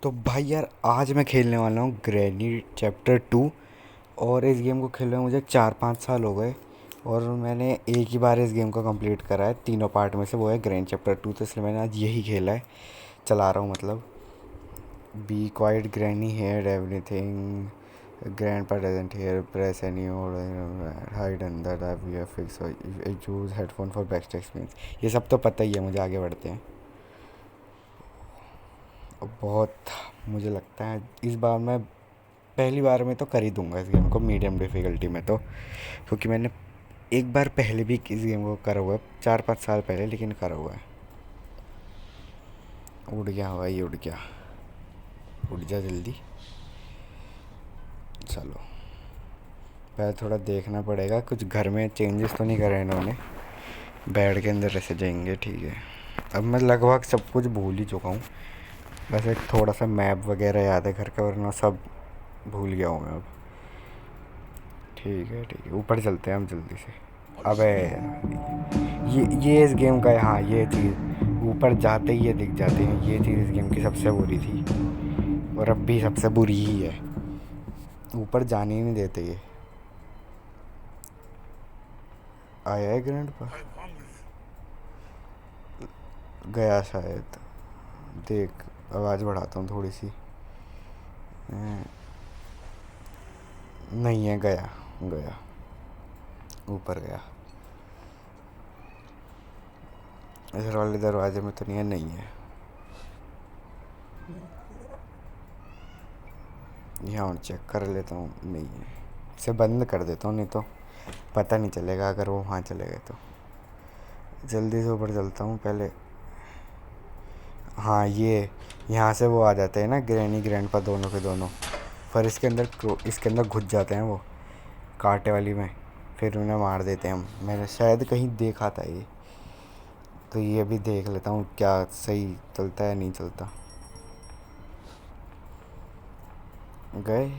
तो भाई यार आज मैं खेलने वाला हूँ ग्रैनी चैप्टर 2। और इस गेम को खेले हुए मुझे 4-5 साल हो गए। और मैंने एक ही बार इस गेम को कंप्लीट करा है तीनों पार्ट में से, वो है ग्रैनी चैप्टर 2। तो इसलिए मैंने आज यही खेला है, चला रहा हूँ मतलब। Be quiet granny hear everything, grandpa doesn't hear press any hide under the VFX use headphone for best experience. ये सब तो पता ही है मुझे, आगे बढ़ते हैं। बहुत मुझे लगता है इस बार मैं पहली बार में तो कर ही दूंगा इस गेम को मीडियम डिफ़िकल्टी में, तो क्योंकि मैंने एक बार पहले भी इस गेम को करा हुआ है 4-5 साल पहले, लेकिन करा हुआ है। उड़ गया भाई, उड़ गया, उड़ जा जल्दी। चलो पहले थोड़ा देखना पड़ेगा, कुछ घर में चेंजेस तो नहीं करे इन्होंने। बेड के अंदर ऐसे जाएंगे, ठीक है। अब मैं लगभग सब कुछ भूल ही चुका हूँ, बस एक थोड़ा सा मैप वगैरह याद है घर का, वरना सब भूल गया हूँ मैं अब। ठीक है ठीक है, ऊपर चलते हैं हम जल्दी से। अबे ये इस गेम का है, हाँ ये चीज़ ऊपर जाते ही ये दिख जाते हैं। ये चीज़ इस गेम की सबसे बुरी थी, और अब भी सबसे बुरी ही है। ऊपर जाने ही नहीं देते ये। आया है ग्रैंड पर, गया शायद। देख आवाज़ बढ़ाता हूँ थोड़ी सी। नहीं है, गया गया, ऊपर गया। इधर वाले दरवाजे में तो नहीं है, नहीं है। यहाँ चेक कर लेता हूँ, नहीं है। इसे बंद कर देता हूँ, नहीं तो पता नहीं चलेगा अगर वो वहाँ चले गए तो। जल्दी से ऊपर चलता हूँ पहले। हाँ ये यहाँ से वो आ जाते हैं ना, ग्रैनी ग्रैंडपा दोनों के दोनों। पर इसके अंदर घुस जाते हैं वो कांटे वाली में, फिर उन्हें मार देते हैं हम। मैंने शायद कहीं देखा था ये, तो ये भी देख लेता हूँ क्या सही चलता है नहीं चलता। गए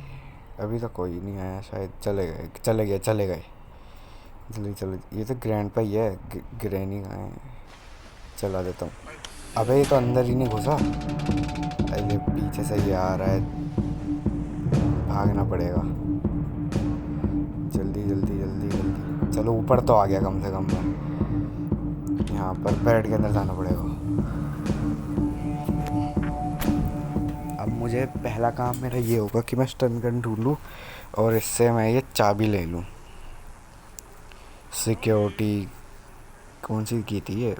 अभी तो कोई नहीं आया शायद, चले गए, चले गए। जल्दी चलो, ये तो ग्रैंडपा ही है, ग्रैनी कहाँ है। चला देता हूँ। अबे ये तो अंदर ही नहीं घुसा। अरे पीछे से ये आ रहा है, भागना पड़ेगा। जल्दी जल्दी जल्दी जल्दी, चलो ऊपर तो आ गया कम से कम मैं। यहाँ पर बेड के अंदर जाना पड़ेगा। अब मुझे पहला काम मेरा ये होगा कि मैं स्टन गन ढूंढूँ, और इससे मैं ये चाबी ले लूँ। सिक्योरिटी कौन सी की थी ये?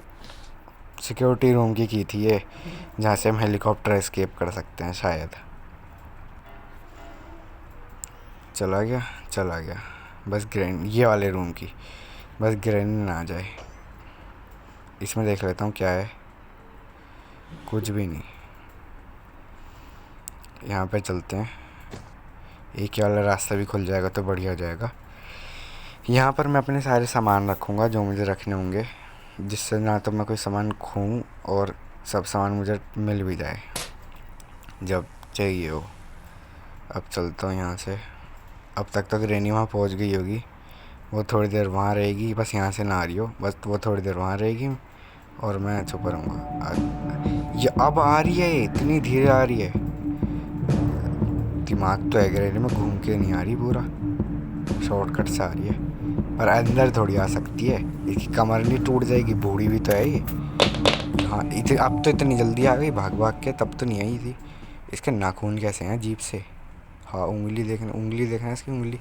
सिक्योरिटी रूम की थी ये, जहाँ से हम हेलीकॉप्टर एस्केप कर सकते हैं शायद। चला गया, चला गया। बस ग्रैंड ये वाले रूम की, बस ग्रैंड ना आ जाए। इसमें देख लेता हूँ क्या है। कुछ भी नहीं। यहाँ पे चलते हैं, एक ही वाला रास्ता भी खुल जाएगा तो बढ़िया हो जाएगा। यहाँ पर मैं अपने सारे सामान रखूँगा जो मुझे रखने होंगे, जिससे ना तो मैं कोई सामान खोऊँ और सब सामान मुझे मिल भी जाए जब चाहिए हो। अब चलता हूँ यहाँ से। अब तक तो ग्रैनी वहाँ पहुँच गई होगी, वो थोड़ी देर वहाँ रहेगी, बस यहाँ से ना आ रही हो, बस वो थोड़ी देर वहाँ रहेगी और मैं छुपा रहूँगा। ये अब आ रही है, इतनी धीरे आ रही है। दिमाग तो है ग्रैनी में, घूम के नहीं आ रही, पूरा शॉर्टकट से आ रही है। पर अंदर थोड़ी आ सकती है, इसकी कमर नहीं टूट जाएगी, बूढ़ी भी तो है ये। हाँ अब तो इतनी जल्दी आ गई भाग भाग के, तब तो नहीं आई थी। इसके नाखून कैसे हैं अजीब से। हाँ उंगली देखना इसकी, उंगली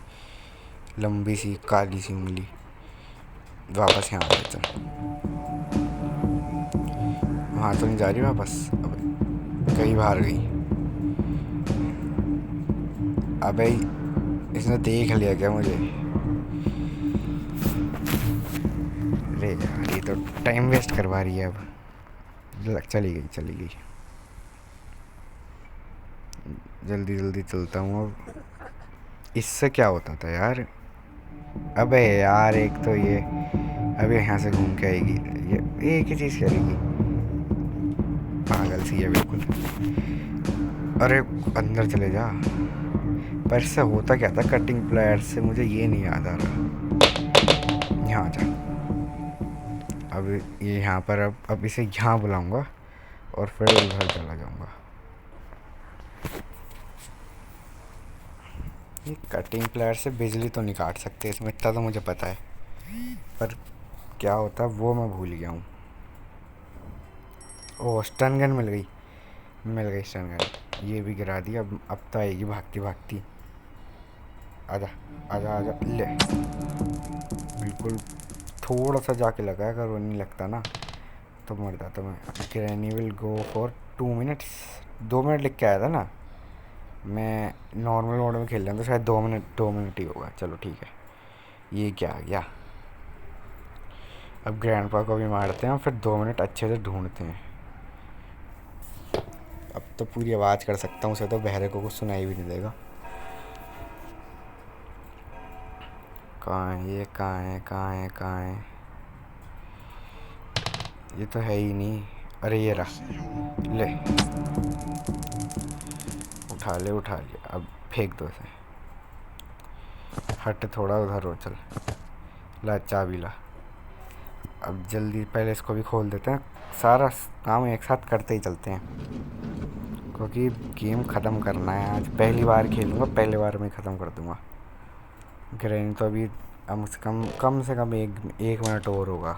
लंबी सी काली सी उंगली। वापस यहाँ आ गए, चल। वहाँ तो नहीं जा रही वापस, अब कहीं बाहर गई। अबे इसने देख लिया क्या मुझे? अरे यार ये तो टाइम वेस्ट करवा रही है अब। चली गई। जल्दी जल्दी चलता हूँ अब। इससे क्या होता था यार? अबे यार एक तो ये अबे यहाँ से घूम के आएगी, ये एक ही चीज़ करेगी, पागल सी है बिल्कुल। अरे अंदर चले जा। पर इससे होता क्या था कटिंग प्लेयर से, मुझे ये नहीं याद आ रहा। यहाँ आ जा। अब ये यहाँ पर अब इसे यहाँ बुलाऊंगा और फिर उधर चला जाऊंगा। ये कटिंग प्लेयर से बिजली तो नहीं काट सकते इसमें, इतना तो मुझे पता है, पर क्या होता है वो मैं भूल गया हूँ। ओह स्टन गन मिल गई स्टन गन, ये भी गिरा दिया। अब तो आएगी भागती भागती। आजा आजा आजा ले, बिल्कुल थोड़ा सा जाके लगा है, अगर वो नहीं लगता ना तो मर जाता मैं। Granny will go for 2 minutes, 2 minute लिख के आया था ना, मैं नॉर्मल मोड में खेल रहा हूँ तो शायद 2 मिनट ही होगा। चलो ठीक है, ये क्या आ गया। अब ग्रैंडपा को भी मारते हैं और फिर 2 मिनट अच्छे से ढूंढते हैं। अब तो पूरी आवाज़ कर सकता हूँ उसे, तो बहरे को कुछ सुनाई भी नहीं देगा। कहाँ है ये, कहाँ है कहाँ है कहाँ है, ये तो है ही नहीं। अरे ये रहा, ले उठा ले, अब फेंक दो इसे। हट थोड़ा उधर हो, चल ला चाबी ला। अब जल्दी पहले इसको भी खोल देते हैं, सारा काम एक साथ करते ही चलते हैं, क्योंकि गेम ख़त्म करना है आज। पहली बार खेलूँगा, पहले बार में ख़त्म कर दूँगा। ग्रैनी तो अभी कम से कम एक मिनट और होगा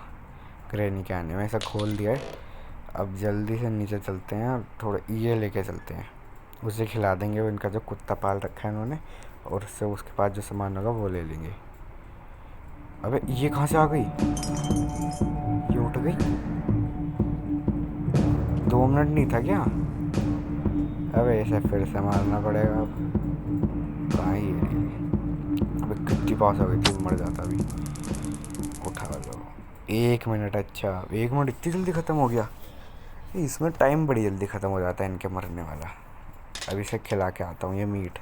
ग्रैनी के आने में। ऐसा खोल दिया है, अब जल्दी से नीचे चलते हैं, थोड़ा ये लेके चलते हैं, उसे खिला देंगे वो इनका जो कुत्ता पाल रखा है इन्होंने, और उससे उसके पास जो सामान होगा वो ले लेंगे। अबे ये कहाँ से आ गई, ये उठ गई। 2 मिनट नहीं था क्या। अबे इसे फिर से मारना पड़ेगा अब। कहाँ ही है ये? अबे कितनी पास हो गई थी, मर जाता अभी। उठा लो। 1 मिनट, अच्छा 1 मिनट इतनी जल्दी ख़त्म हो गया। इसमें टाइम बड़ी जल्दी ख़त्म हो जाता है इनके मरने वाला। अभी से खिला के आता हूँ ये मीट।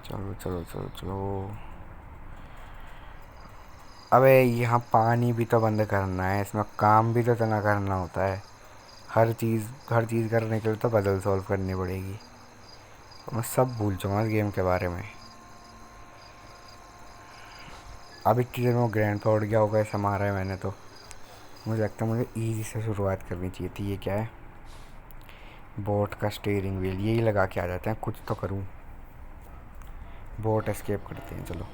चलो चलो चलो चलो। अबे यहाँ पानी भी तो बंद करना है, इसमें काम भी तो इतना करना होता है। हर चीज़ करने के लिए तो पजल सॉल्व करनी पड़ेगी। मैं सब भूल जाऊँगा इस गेम के बारे में। अब इतनी देर में ग्रैंड उड़ गया होगा, ऐसा मारा है मैंने तो। मुझे लगता है मुझे ईजी से शुरुआत करनी चाहिए थी। ये क्या है, बोट का स्टीयरिंग व्हील, यही लगा के आ जाते हैं। कुछ तो करूँ, बोट एस्केप करते हैं चलो,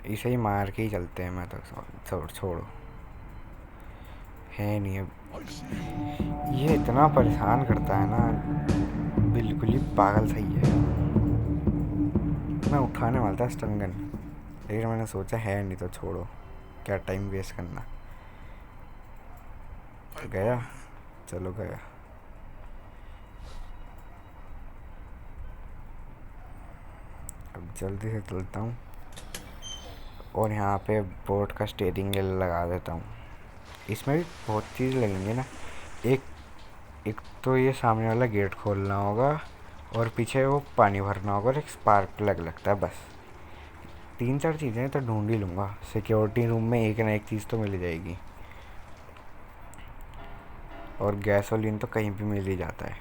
इसे ही मार के ही चलते हैं। मैं तो छोड़ो, है नहीं अब। ये इतना परेशान करता है ना, बिल्कुल ही पागल सही है। मैं उठाने वाला था स्टन गन, लेकिन मैंने सोचा है नहीं तो छोड़ो, क्या टाइम वेस्ट करना। तो गया, चलो गया। अब जल्दी से चलता हूँ और यहाँ पे बोट का स्टीयरिंग लगा देता हूँ। इसमें भी बहुत चीज़ लगेंगी ना। एक एक तो ये सामने वाला गेट खोलना होगा, और पीछे वो पानी भरना होगा, और एक स्पार्क प्लग लगता है। बस 3-4 चीज़ें तो ढूंढ ही लूँगा। सिक्योरिटी रूम में एक ना एक चीज़ तो मिल जाएगी, और गैसोलीन तो कहीं भी मिल ही जाता है।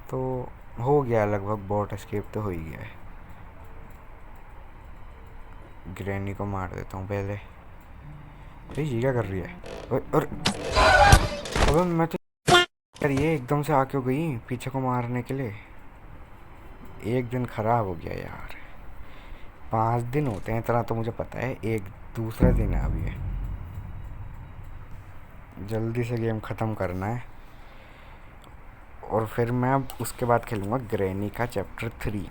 तो हो गया लगभग, बोट एस्केप तो हो ही गया है। ग्रैनी को मार देता हूँ पहले। अरे ये क्या कर रही है, और अबे मैं तो यार, ये एकदम से आ क्यों गई पीछे को मारने के लिए। एक दिन खराब हो गया यार। 5 दिन होते हैं इतना तो मुझे पता है, एक दूसरा दिन है अभी। जल्दी से गेम ख़त्म करना है, और फिर मैं अब उसके बाद खेलूँगा ग्रैनी का चैप्टर 3,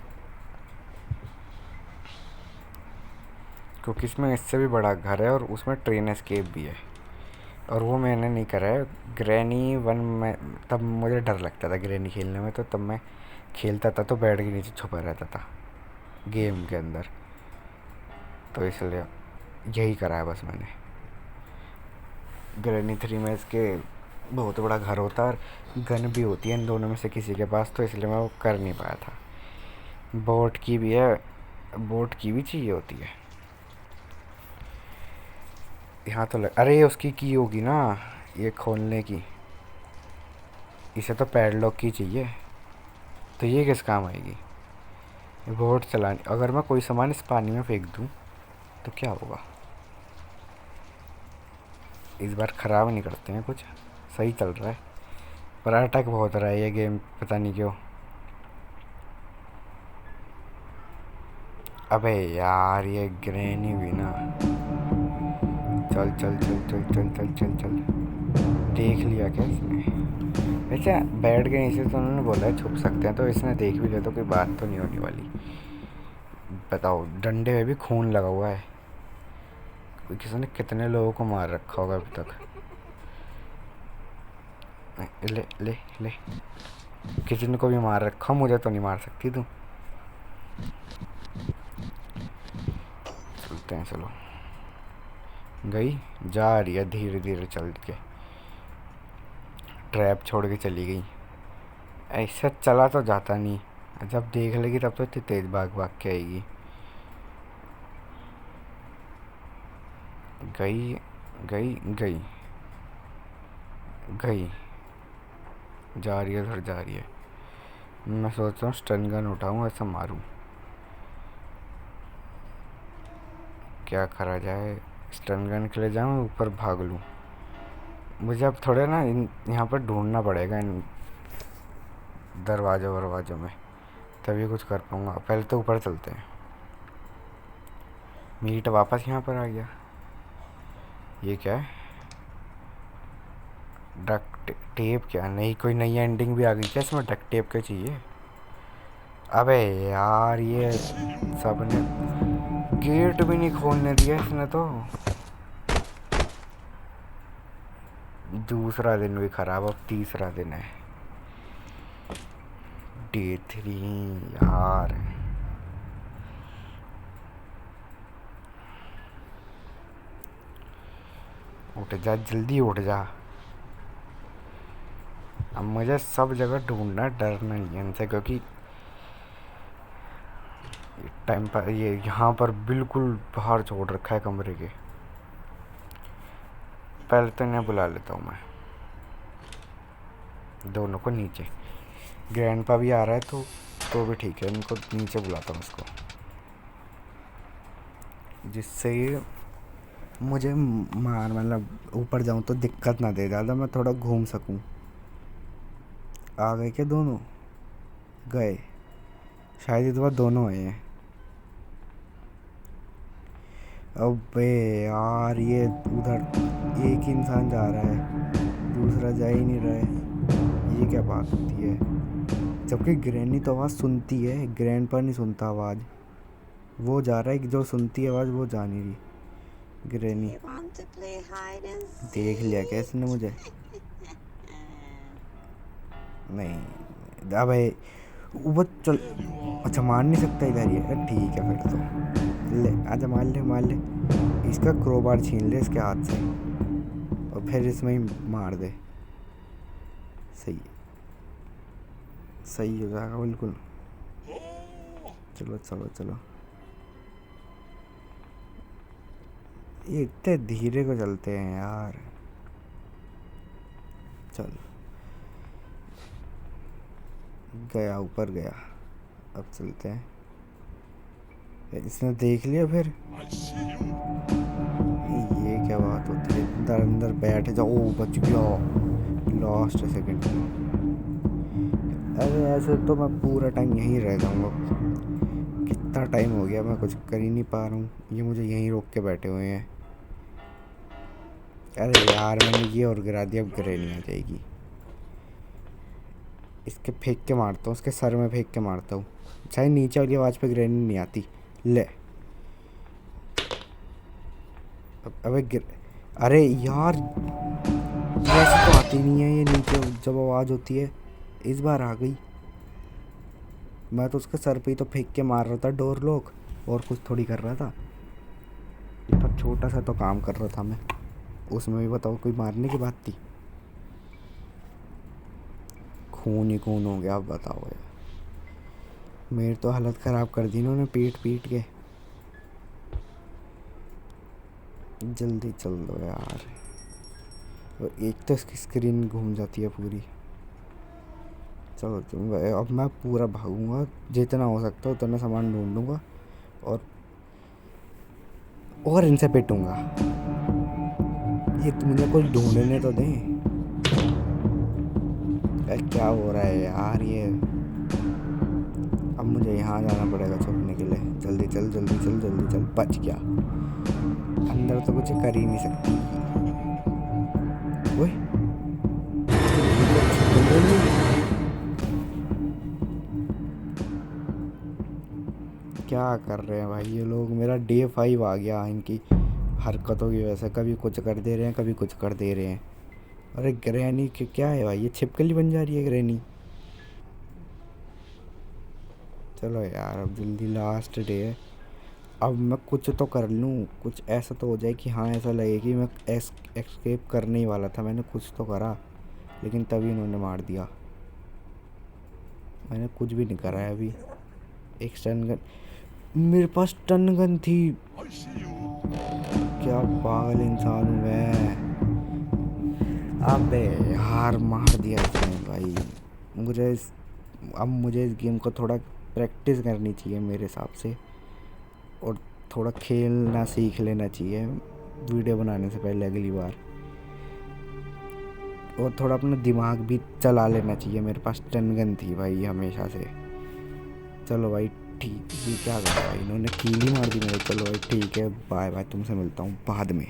क्योंकि इसमें इससे भी बड़ा घर है और उसमें ट्रेन एस्केप भी है, और वो मैंने नहीं करा है। ग्रैनी 1 में तब मुझे डर लगता था ग्रैनी खेलने में, तो तब मैं खेलता था तो बेड के नीचे छुपा रहता था गेम के अंदर, तो इसलिए यही करा है बस मैंने। ग्रैनी 3 में इसके बहुत बड़ा घर होता है, और गन भी होती है इन दोनों में से किसी के पास, तो इसलिए मैं वो कर नहीं पाया था। बोट की भी है, बोट की भी चाहिए होती है। यहाँ तो अरे ये उसकी की होगी ना, ये खोलने की। इसे तो पैडलॉक की चाहिए, तो ये किस काम आएगी। बोट चलानी, अगर मैं कोई सामान इस पानी में फेंक दूँ तो क्या होगा। इस बार ख़राब नहीं करते हैं कुछ, सही चल रहा है। पर अटक बहुत रहा है ये गेम, पता नहीं क्यों। अबे यार ये ग्रैनी हुई ना। चल चल चल चल चल चल चल चल। देख लिया क्या इसने? वैसे बैठ के नीचे तो उन्होंने बोला है छुप सकते हैं, तो इसने देख भी लिया तो कोई बात तो नहीं होने वाली। बताओ, डंडे में भी खून लगा हुआ है। किसी ने कितने लोगों को मार रखा होगा अभी तक। ले ले ले, किसी ने को भी मार रखा, मुझे तो नहीं मार सकती तू। चलते हैं, चलो। गई, जा रही है धीरे धीरे चल के। ट्रैप छोड़ के चली गई। ऐसा चला तो जाता नहीं, जब देख लेगी तब तो इतनी तेज भाग भाग के आएगी। गई गई गई गई, जा रही है, उधर जा रही है। मैं सोच रहा हूँ स्टन गन उठाऊँ, ऐसा मारूँ। क्या करा जाए? स्टन गन के लिए जाऊँ, ऊपर भाग लूँ? मुझे अब थोड़े ना यहाँ पर ढूंढना पड़ेगा इन दरवाज़ों वरवाज़ों में, तभी कुछ कर पाऊँगा। पहले तो ऊपर चलते हैं। मीट वापस यहाँ पर आ गया। ये क्या है? Duct tape? क्या नहीं, कोई नई एंडिंग भी आ गई क्या इसमें? डक्ट टेप क्या चाहिए? अबे यार ये सब ने गेट भी नहीं खोलने दिया इसने तो। दूसरा दिन भी खराब, अब तीसरा दिन है। डे 3 यार। उठ जा, जल्दी उठ जा। अब मुझे सब जगह ढूंढना, डरना नहीं है इनसे, क्योंकि टाइम पर ये यहाँ पर बिल्कुल बाहर छोड़ रखा है कमरे के। पहले तो इन्हें बुला लेता हूँ मैं, दोनों को नीचे। ग्रैंडपा भी आ रहा है तो भी ठीक है, इनको नीचे बुलाता हूँ उसको, जिससे मुझे मार मतलब ऊपर जाऊँ तो दिक्कत ना दे ज़्यादा, मैं थोड़ा घूम सकूँ। आ गए क्या दोनों? गए शायद, इस बार दोनों आए हैं। अबे यार ये उधर एक इंसान जा रहा है, दूसरा जा ही नहीं रहा है। ये क्या बात होती है? जबकि ग्रैनी तो आवाज़ सुनती है, ग्रैंड पर नहीं सुनता आवाज़। वो जा रहा है, जो सुनती है आवाज़ वो जा नहीं रही। ग्रैनी देख लिया क्या इसने मुझे? नहीं, अबे वो चल। अच्छा, मार नहीं सकता इधर ही है, ठीक है फिर तो। ले आजा, मार ले मार ले। इसका क्रोबार छीन ले इसके हाथ से और फिर इसमें ही मार दे। सही सही हो जाएगा बिल्कुल। चलो चलो चलो, ये इतने धीरे को चलते हैं यार। चल गया, ऊपर गया। अब चलते हैं। इसने देख लिया फिर? ये क्या बात होती है? अंदर अंदर बैठ जाओ। बच गया लास्ट सेकंड में। अरे ऐसे तो मैं पूरा टाइम यहीं रह जाऊँगा। कितना टाइम हो गया, मैं कुछ कर ही नहीं पा रहा हूँ, ये मुझे यहीं रोक के बैठे हुए हैं। अरे यार मैंने ये और गिरा दिया, अब ग्रैनी आ जाएगी। इसके फेंक के मारता हूँ, उसके सर में फेंक के मारता हूँ, शायद नीचे वाली आवाज़ पे ग्रैनी नहीं आती। ले अबे अरे यार वैसे तो आती नहीं है ये नीचे जब आवाज़ होती है। इस बार आ गई। मैं तो उसके सर पे ही तो फेंक के मार रहा था डोर लॉक, और कुछ थोड़ी कर रहा था। इतना छोटा सा तो काम कर रहा था मैं, उसमें भी बताओ कोई मारने की बात थी? खून ही खून हो गया। अब बताओ यार, मेरी तो हालत ख़राब कर दी इन्होंने पीट पीट के। जल्दी चल दो यार। और एक तो इसकी स्क्रीन घूम जाती है पूरी। चलो तुम, अब मैं पूरा भागूंगा, जितना हो सकता है उतना सामान ढूंढूंगा और इनसे पिटूंगा। ये तो मुझे कुछ ढूंढने तो दें। क्या हो रहा है यार ये। अब मुझे यहाँ जाना पड़ेगा छुपने के लिए। जल्दी चल जल्दी चल जल्दी चल। बच गया। अंदर तो कुछ कर ही नहीं सकती। ओए क्या कर रहे हैं भाई ये लोग। मेरा डे 5 आ गया इनकी हरकतों की वजह से। कभी कुछ कर दे रहे हैं कभी कुछ कर दे रहे हैं। अरे ग्रैनी क्या है भाई, ये छिपकली बन जा रही है ग्रैनी। चलो यार अब जल्दी लास्ट डे है। अब मैं कुछ तो कर लूँ, कुछ ऐसा तो हो जाए कि हाँ ऐसा लगे कि मैं एस्केप करने ही वाला था। मैंने कुछ तो करा लेकिन तभी इन्होंने मार दिया। मैंने कुछ भी नहीं करा है अभी। एक स्टन गन, मेरे पास स्टन गन थी। क्या पागल इंसान हूँ मैं। अबे यार मार दिया इसने भाई मुझे। अब मुझे इस गेम को थोड़ा प्रैक्टिस करनी चाहिए मेरे हिसाब से, और थोड़ा खेलना सीख लेना चाहिए वीडियो बनाने से पहले अगली बार, और थोड़ा अपना दिमाग भी चला लेना चाहिए। मेरे पास टन गन थी भाई हमेशा से। चलो भाई ठीक, ये क्या करा भाई, इन्होंने कील ही मार दी मेरे। चलो भाई ठीक है, बाय बाय, तुमसे मिलता हूँ बाद में।